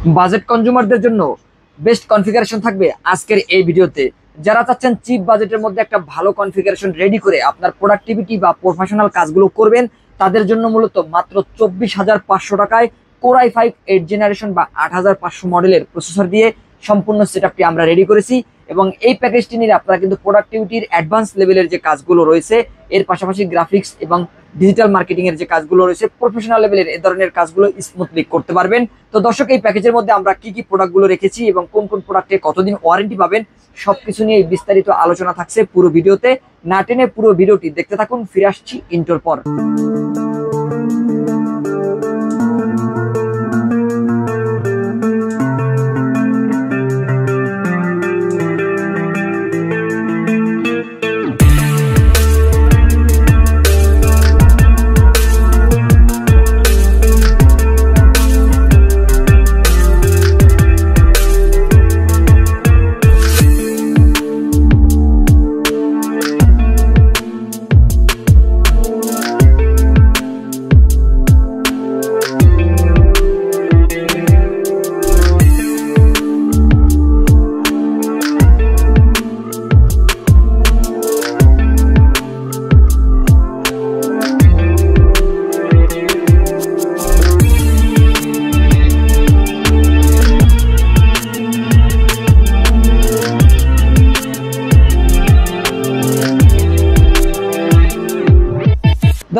Budget কনজিউমারদের জন্য best configuration থাকবে আজকের এই ভিডিওতে। যারা চাচ্ছেন চিপ বাজেটের মধ্যে একটা ভালো কনফিগারেশন রেডি করে আপনার প্রোডাক্টিভিটি বা প্রফেশনাল কাজগুলো করবেন, তাদের জন্য মূলত মাত্র 24,500 টাকায় কোর i5 8 জেনারেশন বা 8500 মডেলের প্রসেসর দিয়ে সম্পূর্ণ সেটআপটি আমরা রেডি করেছি। এবং এই প্যাকেজটি নিয়ে আপনারা কিন্তু প্রোডাক্টিভিটির অ্যাডভান্স লেভেলের যে কাজগুলো রয়েছে, এর পাশাপাশি গ্রাফিক্স এবং ডিজিটাল মার্কেটিং এর যে কাজগুলো রয়েছে, প্রফেশনাল লেভেলের এই ধরনের কাজগুলো স্মুথলি করতে পারবেন। তো দর্শক, এই প্যাকেজের মধ্যে আমরা কি কি প্রোডাক্টগুলো রেখেছি এবং কোন কোন প্রোডাক্টে কতদিন ওয়ারেন্টি পাবেন, সবকিছু নিয়ে বিস্তারিত আলোচনা থাকছে পুরো ভিডিওতে। না টেনে পুরো ভিডিওটি দেখতে থাকুন। ফিরে আসছি ইন্টোর পর।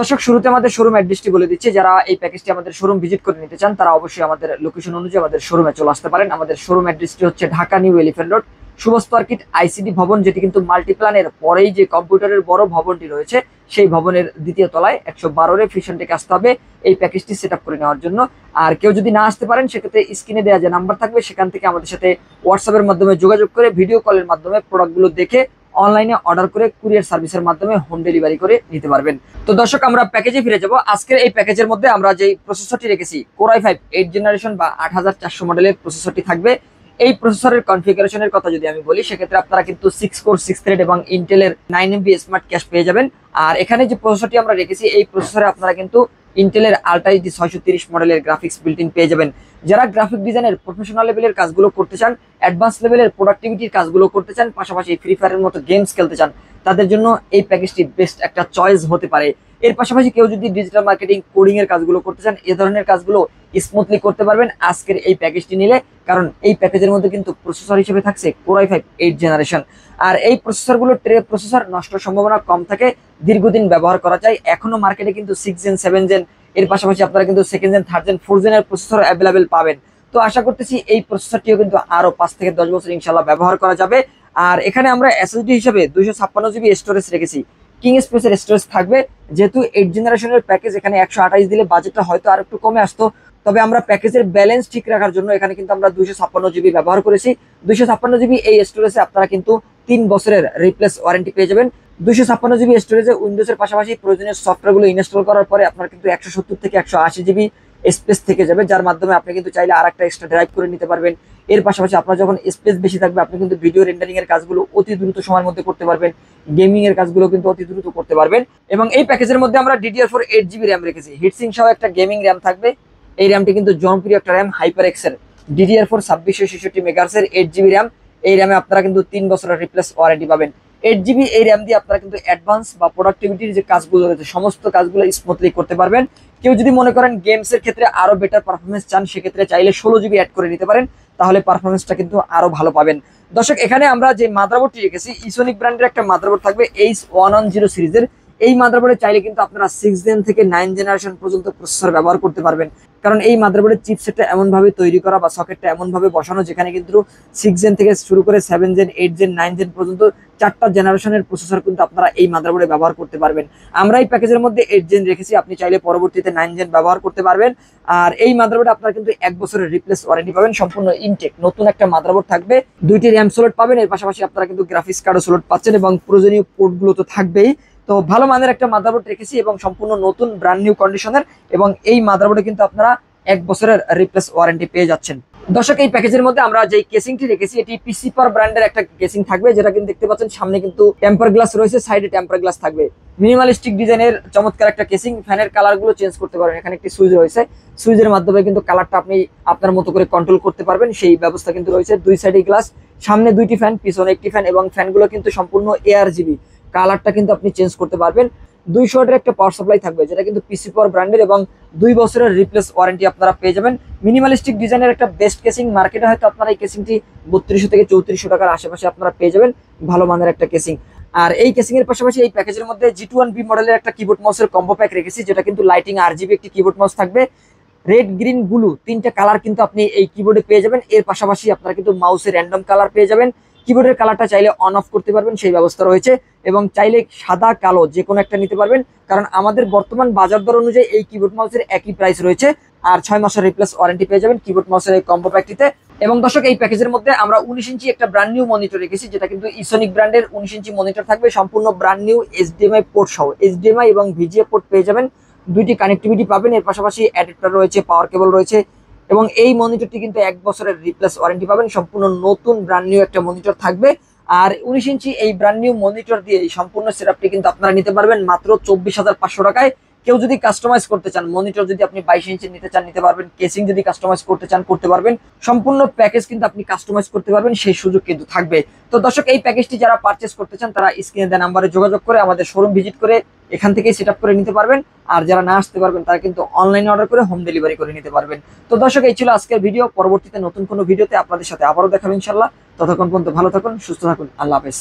দর্শক, শুরুতে আমাদের শোরুম অ্যাড্রেসটি বলে দিচ্ছি। যারা এই প্যাকেজটি আমাদের শোরুম ভিজিট করে নিতে চান, তারা অবশ্যই আমাদের লোকেশন অনুযায়ী আমাদের শোরুমে চলে আসতে পারেন। আমাদের শোরুম অ্যাড্রেসটি হচ্ছে Dhaka new elephant road, সুবস্ত আর্কিট ICD ভবন, যেটি কিন্তু মাল্টিপ্ল্যানের পরেই যে কম্পিউটারের বড় ভবনটি রয়েছে, সেই ভবনের দ্বিতীয় তলায় 112 ফিশনটেকে আসতে হবে এই প্যাকেজটি সেট আপ করে নেওয়ার জন্য। আর কেউ যদি না আসতে পারেন, সেক্ষেত্রে স্ক্রিনে দেওয়া যে নাম্বার থাকবে, সেখান থেকে আমাদের সাথে হোয়াটসঅ্যাপের মাধ্যমে যোগাযোগ করে ভিডিও কলের মাধ্যমে প্রোডাক্টগুলো দেখে অনলাইনে অর্ডার করে কুরিয়ার সার্ভিসের মাধ্যমে হোম ডেলিভারি করে নিতে পারবেন। তো দর্শক, আমরা প্যাকেজে ফিরে যাব। আজকের এই প্যাকেজের মধ্যে আমরা যে প্রসেসরটি রেখেছি, কোর i5 8 জেনারেশন বা 8400 মডেলের প্রসেসরটি থাকবে। এই প্রসেসরের কনফিগারেশনের কথা যদি আমি বলি, সেক্ষেত্রে আপনারা কিন্তু 6 কোর 6 থ্রেড এবং ইন্টেলের 9 MB স্মার্ট ক্যাশ পেয়ে যাবেন। আর এখানে যে প্রসেসরটি আমরা রেখেছি, এই প্রসেসরে আপনারা কিন্তু ইন্টেলের আল্ট্রা এইচডি 630 মডেলের গ্রাফিক্স বিল্ট ইন পেয়ে যাবেন। যারা গ্রাফিক ডিজাইনের প্রফেশনাল লেভেলের কাজগুলো করতে চান, অ্যাডভান্স লেভেলের প্রোডাক্টিভিটির কাজগুলো করতে চান, পাশাপাশি ফ্রি ফায়ারের মতো গেমস খেলতে চান, তাদের জন্য এই প্যাকেজটি বেস্ট একটা চয়েস হতে পারে। এর পাশাপাশি কেউ যদি ডিজিটাল মার্কেটিং, কোডিং এর কাজগুলো করতে চান, এ ধরনের কাজগুলো স্মুথলি করতে পারবেন আজকের এই প্যাকেজটি নিলে। কারণ এই প্যাকেজের মধ্যে কিন্তু প্রসেসর হিসেবে থাকছে কোর i5 8 জেনারেশন। আর এই প্রসেসরগুলো ট্রে প্রসেসর, নষ্ট সম্ভাবনা কম থাকে, দীর্ঘদিন ব্যবহার করা যায়। এখনো মার্কেটে কিন্তু 6 জেন 7 জেন, এর পাশাপাশি আপনারা কিন্তু 2nd gen 3rd gen 4th জেনের প্রসেসর অ্যাভেলেবেল পাবেন। তো আশা করতেছি এই প্রসেসরটিও কিন্তু আরো 5 থেকে 10 বছর ইনশাল্লাহ ব্যবহার করা যাবে। আর এখানে আমরা এসএসডি হিসেবে 256 GB স্টোরেজ রেখেছি। কিং স্পেসের স্টোরেজ থাকবে, যেহেতু 8 জেনারেশনের প্যাকেজ, এখানে 128 দিলে বাজেটটা হয়তো আর একটু কমে আসতো। তবে আমরা প্যাকেজের ব্যালেন্স ঠিক রাখার জন্য এখানে কিন্তু আমরা 256 GB ব্যবহার করেছি। 256 GB এই স্টোরেজে আপনারা কিন্তু 3 বছরের রিপ্লেস ওয়ারেন্টি পেয়ে যাবেন। 256 GB স্টোরেজে উইন্ডোজের পাশাপাশি প্রয়োজনীয় সফটওয়্যারগুলো ইনস্টল করার পরে আপনার কিন্তু 170 থেকে 180 GB স্পেস থেকে যাবে, যার মাধ্যমে আপনি কিন্তু চাইলে আর একটা এক্সট্রা ড্রাইভ করে নিতে পারবেন। এর পাশাপাশি আপনার যখন স্পেস বেশি থাকবে, আপনি কিন্তু ভিডিও রেন্ডারিং এর কাজগুলো অতি দ্রুত সময়ের মধ্যে করতে পারবেন, গেমিং এর কাজগুলো কিন্তু অতি দ্রুত করতে পারবেন। এবং এই প্যাকেজের মধ্যে আমরা DDR4 8 GB র্যাম রেখেছি। হিটসিং সহ একটা গেমিং র্যাম থাকবে। এই র্যামটি কিন্তু জনপ্রিয় একটা র্যাম, HyperX এর DDR4 2666 MHz এর 8 GB র্যাম। এই র্যামে আপনারা কিন্তু 3 বছরের রিপ্লেস ওয়ারেন্টি পাবেন। 8 GB এই র্যাম দিয়ে আপনারা কিন্তু অ্যাডভান্স বা প্রোডাক্টিভিটির যে কাজগুলো রয়েছে, সমস্ত কাজগুলো স্মুথলি করতে পারবেন। কেউ যদি মনে করেন গেমস এর ক্ষেত্রে আরো বেটার পারফরমেন্স চান, সেক্ষেত্রে চাইলে 16 GB অ্যাড করে নিতে পারেন, তাহলে পারফরমেন্সটা কিন্তু আরো ভালো পাবেন। দর্শক, এখানে আমরা যে মাদারবোর্ডটি রেখেছি, ইসোনিক ব্র্যান্ডের একটা মাদারবোর্ড থাকবে, H110 সিরিজের। এই মাদারবোর্ডে চাইলে কিন্তু আপনারা 6 জেন থেকে 9 জেনারেশন পর্যন্ত প্রসেসর ব্যবহার করতে পারবেন। কারণ এই মাদারবোর্ডের চিপসেটটা এমনভাবে তৈরি করা বা সকেটটা এমনভাবে বসানো, যেখানে কিন্তু 6 জেন থেকে শুরু করে 7 জেন 8 জেন 9 জেন পর্যন্ত 4টা জেনারেশনের প্রসেসর কিন্তু আপনারা এই মাদারবোর্ডে ব্যবহার করতে পারবেন। আমরা এই প্যাকেজের মধ্যে 8 জেন রেখেছি, আপনি চাইলে পরবর্তীতে 9 জেন ব্যবহার করতে পারবেন। আর এই মাদারবোর্ডে আপনারা কিন্তু 1 বছরের রিপ্লেস ওয়ারেন্টি পাবেন। সম্পূর্ণ ইনটেক নতুন একটা মাদারবোর্ড থাকবে, 2টি র্যাম স্লট পাবেন। এর পাশাপাশি আপনারা কিন্তু গ্রাফিক্স কার্ডও স্লট পাচ্ছেন এবং প্রয়োজনীয় পোর্টগুলো তো থাকবেই। তো ভালো মানের একটা মাদারবোর্ড রেখেছি এবং সম্পূর্ণ নতুন ব্র্যান্ড নিউ কন্ডিশনের। এবং এই মাদারবোর্ডে কিন্তু আপনারা 1 বছরের রিপ্লেস ওয়ারেন্টি পেয়ে যাচ্ছেন। দর্শক এই প্যাকেজের মধ্যে আমরা যে কেসিংটি রেখেছি এটি পিসি পার ব্র্যান্ডের একটা কেসিং থাকবে, যেটা কিন্তু দেখতে পাচ্ছেন সামনে কিন্তু টেম্পার গ্লাস রয়েছে, সাইডে টেম্পার গ্লাস থাকবে। মিনিমালিস্টিক ডিজাইনের চমৎকার একটা কেসিং। ফ্যানের কালার গুলো চেঞ্জ করতে পারবেন, এখানে একটি সুইচ রয়েছে, সুইচের মাধ্যমে কিন্তু কালারটা আপনি আপনার মতো করে কন্ট্রোল করতে পারবেন, সেই ব্যবস্থা কিন্তু রয়েছে। দুই সাইডে গ্লাস, সামনে দুইটি ফ্যান, পিছনে একটি ফ্যান, এবং ফ্যানগুলো কিন্তু সম্পূর্ণ ARGB, কালারটা কিন্তু আপনি চেঞ্জ করতে পারবেন। 200 ওয়াটের একটা পাওয়ার সাপ্লাই থাকবে, যেটা কিন্তু পিসি পাওয়ার ব্র্যান্ডের, এবং 2 বছরের রিপ্লেস ওয়ারেন্টি আপনারা পেয়ে যাবেন। মিনিমালিস্টিক ডিজাইনের একটা বেস্ট কেসিং। মার্কেটে হয়তো আপনারা এই কেসিংটি 3200 থেকে 3400 টাকার আশেপাশে আপনারা পেয়ে যাবেন, ভালো মানের একটা কেসিং। আর এই কেসিং এর পাশাপাশি এই প্যাকেজের মধ্যে G21B মডেলের একটা কিবোর্ড মাউসের কম্বো প্যাক রেখেছি, যেটা কিন্তু লাইটিং RGB একটি কিবোর্ড মাউস থাকবে। রেড, গ্রিন, ব্লু তিনটা কালার কিন্তু আপনি এই কিবোর্ডে পেয়ে যাবেন। এর পাশাপাশি আপনারা কিন্তু মাউসের র্যান্ডম কালার পেয়ে যাবেন। কিবোর্ডের কালারটা চাইলে অন অফ করতে পারবেন, সেই ব্যবস্থা রয়েছে, এবং চাইলে সাদা কালো যে কোনো একটা নিতে পারবেন, কারণ আমাদের বর্তমান বাজার দর অনুযায়ী এই কিবোর্ড মাউসের একই প্রাইস রয়েছে। আর 6 মাসের রিপ্লেস ওয়ারেন্টি পেয়ে যাবেন কিবোর্ড মাউসের এই কম্বো প্যাকটিতে। এবং দর্শক এই প্যাকেজের মধ্যে আমরা 19 ইঞ্চি একটা ব্র্যান্ড নিউ মনিটর রেখেছি, যেটা কিন্তু ইসোনিক ব্র্যান্ডের 19 ইঞ্চি মনিটর থাকবে, সম্পূর্ণ ব্র্যান্ড নিউ HDMI পোর্ট সহ। HDMI এবং VGA পোর্ট পেয়ে যাবেন, দুইটি কানেক্টিভিটি পাবেন। এর পাশাপাশি অ্যাডাপ্টার রয়েছে, পাওয়ার কেবল রয়েছে, এবং এই মনিটরটি কিন্তু 1 বছরের রিপ্লেস ওয়ারেন্টি পাবেন। সম্পূর্ণ নতুন ব্র্যান্ড নিউ একটা মনিটর থাকবে। আর 19 ইঞ্চি এই ব্র্যান্ড নিউ মনিটর দিয়ে এই সম্পূর্ণ সেটআপটি কিন্তু আপনারা নিতে পারবেন মাত্র 24,500 টাকায়। কেউ যদি কাস্টমাইজ করতে চান, মনিটর যদি আপনি 22 ইঞ্চি নিতে চান নিতে পারবেন, কেসিং যদি কাস্টমাইজ করতে চান করতে পারবেন, সম্পূর্ণ প্যাকেজ কিন্তু আপনি কাস্টমাইজ করতে পারবেন, সেই সুযোগ কিন্তু থাকবে। তো দর্শক এই প্যাকেজটি যারা পারচেস করতে চান তারা স্ক্রিনে দেওয়া নাম্বারে যোগাযোগ করে আমাদের শোরুম ভিজিট করে এখান থেকেই সেটআপ করে নিতে পারবেন। আর যারা না আসতে পারবেন তারা কিন্তু অনলাইনে অর্ডার করে হোম ডেলিভারি করে নিতে পারবেন। তো দর্শক এই ছিল আজকের ভিডিও। পরবর্তীতে নতুন কোনো ভিডিওতে আপনাদের সাথে আবারও দেখাবো ইনশাল্লাহ। ততক্ষণ পর্যন্ত ভালো থাকুন, সুস্থ থাকুন, আল্লাহ হাফেজ।